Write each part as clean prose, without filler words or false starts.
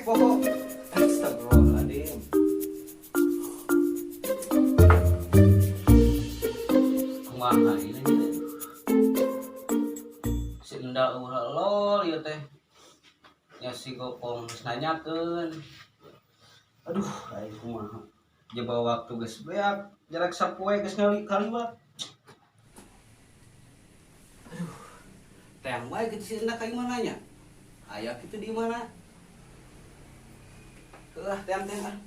Pokok. Astagfirullahaladzim. Kumaha ini teh? Senda lol ieu teh. Nya si Gopong geus nanyakeun. Aduh, ai kumaha. Jeba waktu geus beak, jarak sapoe geus kaliwat. Aduh. Teang bae kitu si Enda ka imana nya? Aya kitu di mana? Teang ah.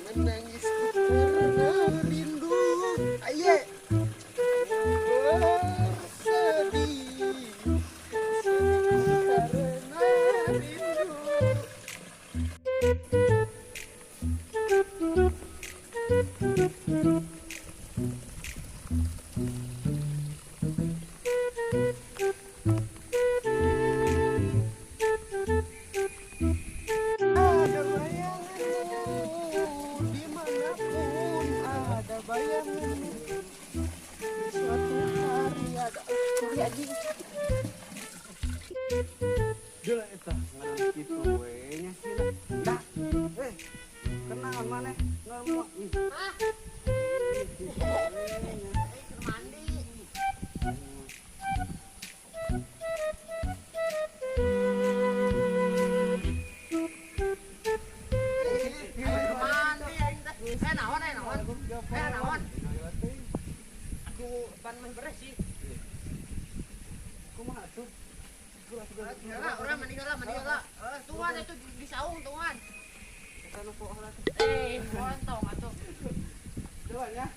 Menangis karena rindu, aye bersedih karena rindu. Ada bayanganmu dimanapun, ada bayanganmu. Suatu hari ada lagi. Dula eta ngaran kitu we nya sila. Dah. Kenaan maneh ngomong. Hah? Mandi. Naon? Aku ban mah beres sih. Kumaha tuh? Urang mandi heula. Tuan itu di saung tuan. Kana poho lah. Montong atuh. Doan ya.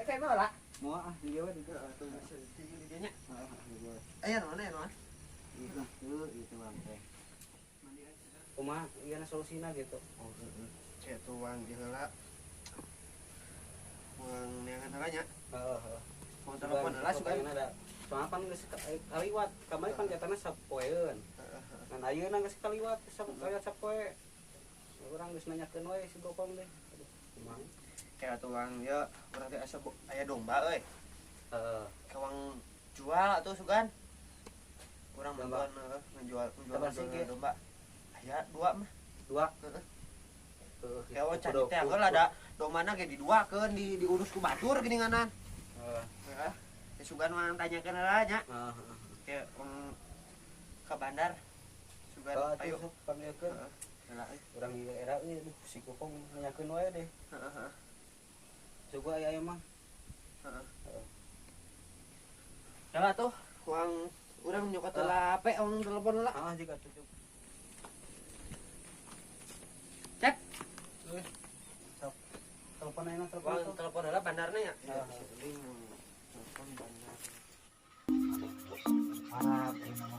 Kayak bola. Mau di Jawa di Nya. Aya naon ya naon? Itu bang teh. Kumaha ieu solusina gitu. Oh, cek tuang di heula. Uang neangan heula nya. Heeh. Mau telepon heula sugan. Soalnya pan geus kaliwat, kamari pan katana sapoeun. Ngan ayeuna geus kaliwat sapoe. Urang geus nanyakeun we si Gopong deh. Aduh, kumaha? Kayak tuang ya, urang teh asa aya domba euy. Heeh. Kawang jual atuh sugan. Urang Domba. nonton ngejual Domba sih, domba. Aya 2 mah. 2. Heeh. Tuh. Kayak cari teh anggeul ada domana ge diduakeun diurus ku batur geuninganan. Heeh. Heeh. Ya sugan mah tanyakeun heula nya. Heeh. Kayak ka bandar. Sugan ayo panggilkeun. heeh. Heula euy. Urang ieu era ieu si Gopong nanyakeun wae deh. Heeh heeh. Coba aya mah. Heeh. Ya tuh, uang urang nyokot heula HP, uang telepon heula. Ah jika tujuh. Cek. Telepon ayeuna Uang telepon heula bandarna ya. Telepon bandar. Arab ini mah.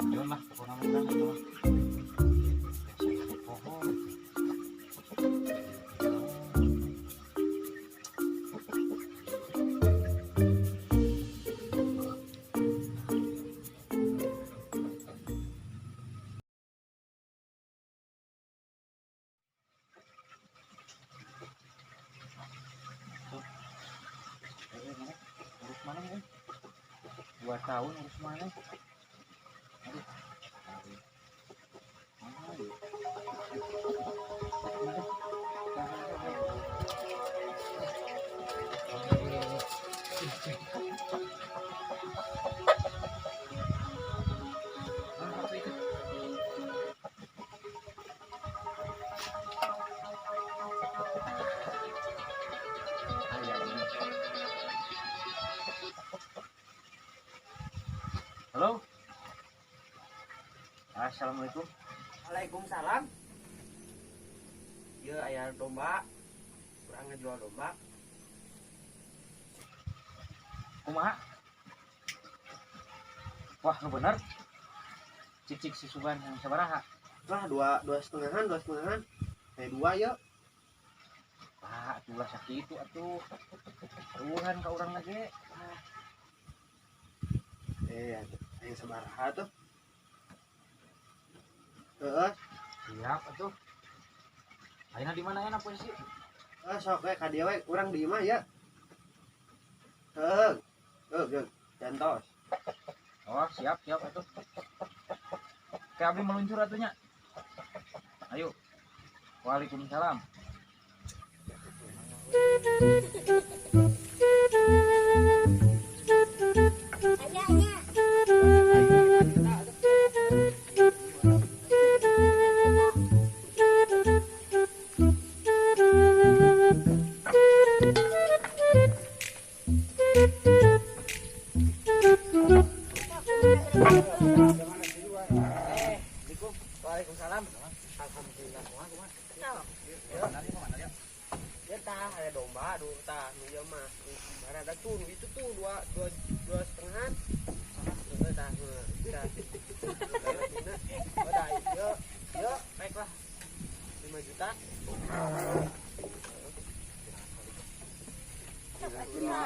Jangan lah, pokoknya mudah aja lah. Pohon. Urus mana kan? 2 tahun urus mana? Aduh. Aduh. Halo. Assalamualaikum. Waalaikumsalam. Ieu aya domba. Urang ngejual domba. Kumaha? Wah, nu bener. Cicik si Sugan yang sabaraha? Lah dua setengahan. Dua ya. Ah, atulah sakitu atuh. Tuhan ka urang lagi. Yang sabaraha tuh. Heeh. Siap atuh. Ayeuna di mana ya posisi? Sok we ka dieu we urang di imah ya. Heeh. Jantos. Oh, siap atuh. Kayak abdi meluncur atunya. Ayo. Waalaikumsalam. Waalaikumsalam. Alhamdulillah. Kumaha? Ya tah ada domba, tah nu ieu mah. Barada tuh itu tuh dua setengahan. Tah. Udah, yuk, baiklah. 5 juta.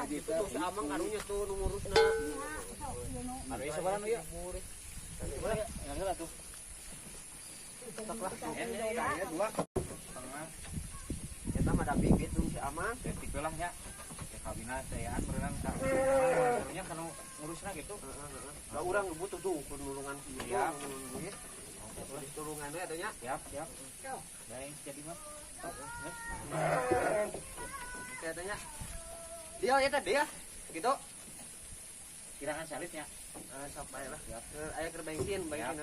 Itu tuh si Amang karunya tuh nu ngurusna. Anu ieu sabaraha nu ieu? Yang geus atuh. Ini dua. Kita mah ada bibit dong si Amang. Ya tipe lah nya. Ya kawinan sayaan berenang ka. Nya kanu ngurusna gitu. Lah urang butuh tuh penulungan Iya. duit. Tulungannya adanya. Siap. Baik, jadi mah. Adanya. Dia ya tadi ya. Gitu. Kiraan salibnya. Sok bae lah. Aya keur bensin. Siap.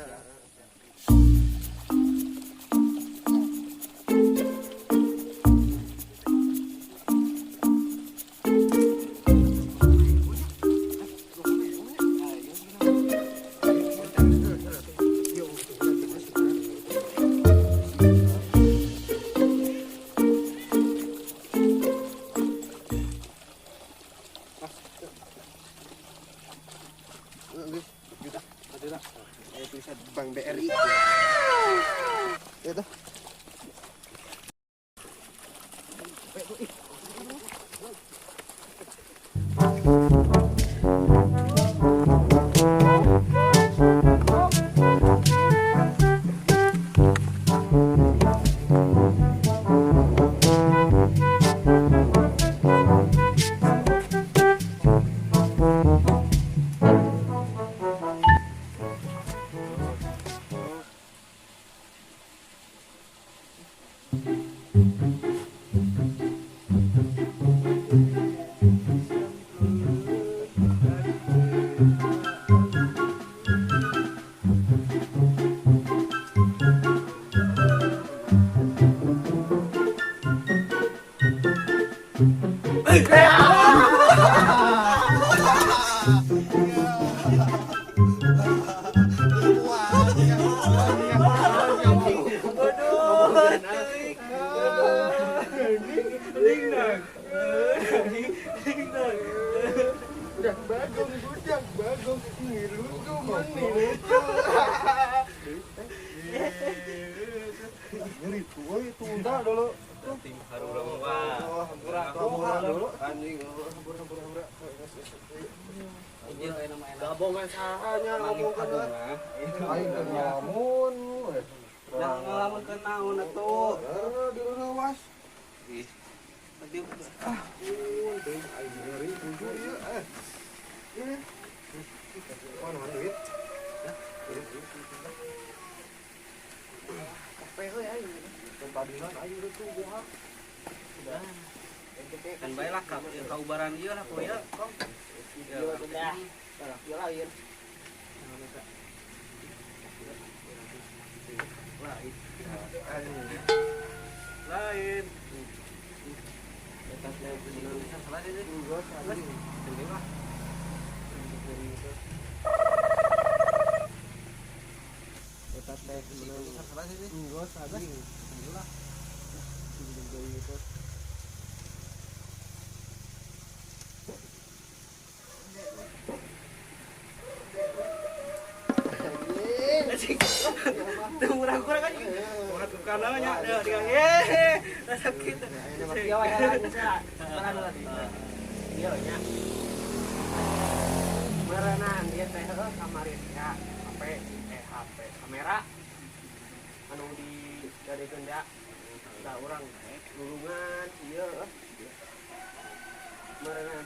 Tulisan Bank BRI. Itu. Gabungan sahanya ngomong ke aing ngelamun Nah, ngalamun ke naon atuh? di lawas Tadi teuing aing ngeri bujur ieu mana duit kape heuy aing tempadinan aing udah tuh bohak kan bae lah ka ubaran ieu lah poe kong. udah ya lain Lain. salah deh teh Besar salah sih. enggak ada alhamdulillah itu kurang-kurang aja. Wah, tukang namanya dia sakit. Ini mah dia wae lah. Salah tadi. Dia nya. Merenang dia teh kamarin ya. HP kamera anu di dari genda da urang lulungan ieu merenang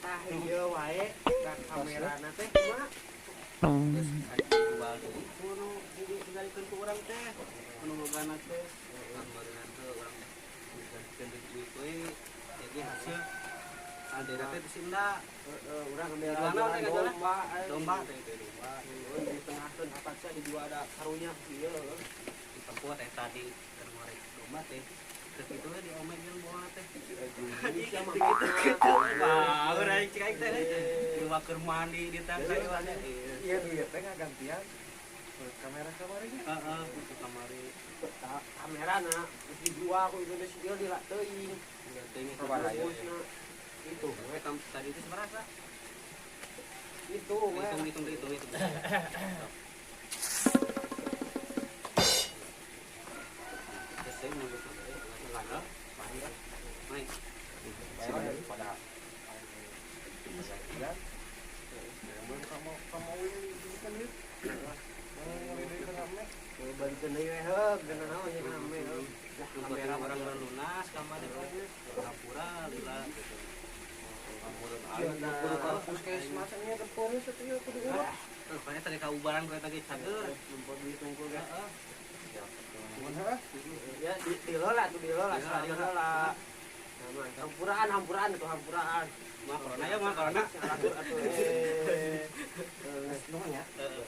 tah ieu wae da kamerana teh kumaha Terus jual deui. kudu ditinggalikeun ku urang teh anu lugana teh Kemarin teh urang bikin duit we. Jadi hasil ada teh di Sinda. urang ambil Gimana teh ngajualna? domba Domba teh domba. di tengahkeun apasnya di dua ada karunya ieu Di tempat teh tadi kemarin domba teh. Terus itu di omegan bawa teh. Wah, urang cek aing teh. Dua keur mandi di tangga ieu. iya duit teh gantian kamera kamarnya Heeh, itu kamari. kamera na dijual ku Indonesia dia dilak teuing Ya teh ini bungkusna itu we tadi itu seberapa? itu we Hitung. Terus saya mau gitu. Lada, bahaya. Naik. pada balikin deui we heug dengan naon nya rame heug Kamera orang lunas, kamar itu pura lila gitu. puskesmas nya ke polis atuh ya kudu urang Rupanya tadi kaubaran gue tadi cager. numpuk duit tungkul ge Heeh. ya dilola tuh dilola sama hampuraan itu hampuraan Mah corona ya mah corona. atuh nuhun ya Heeh.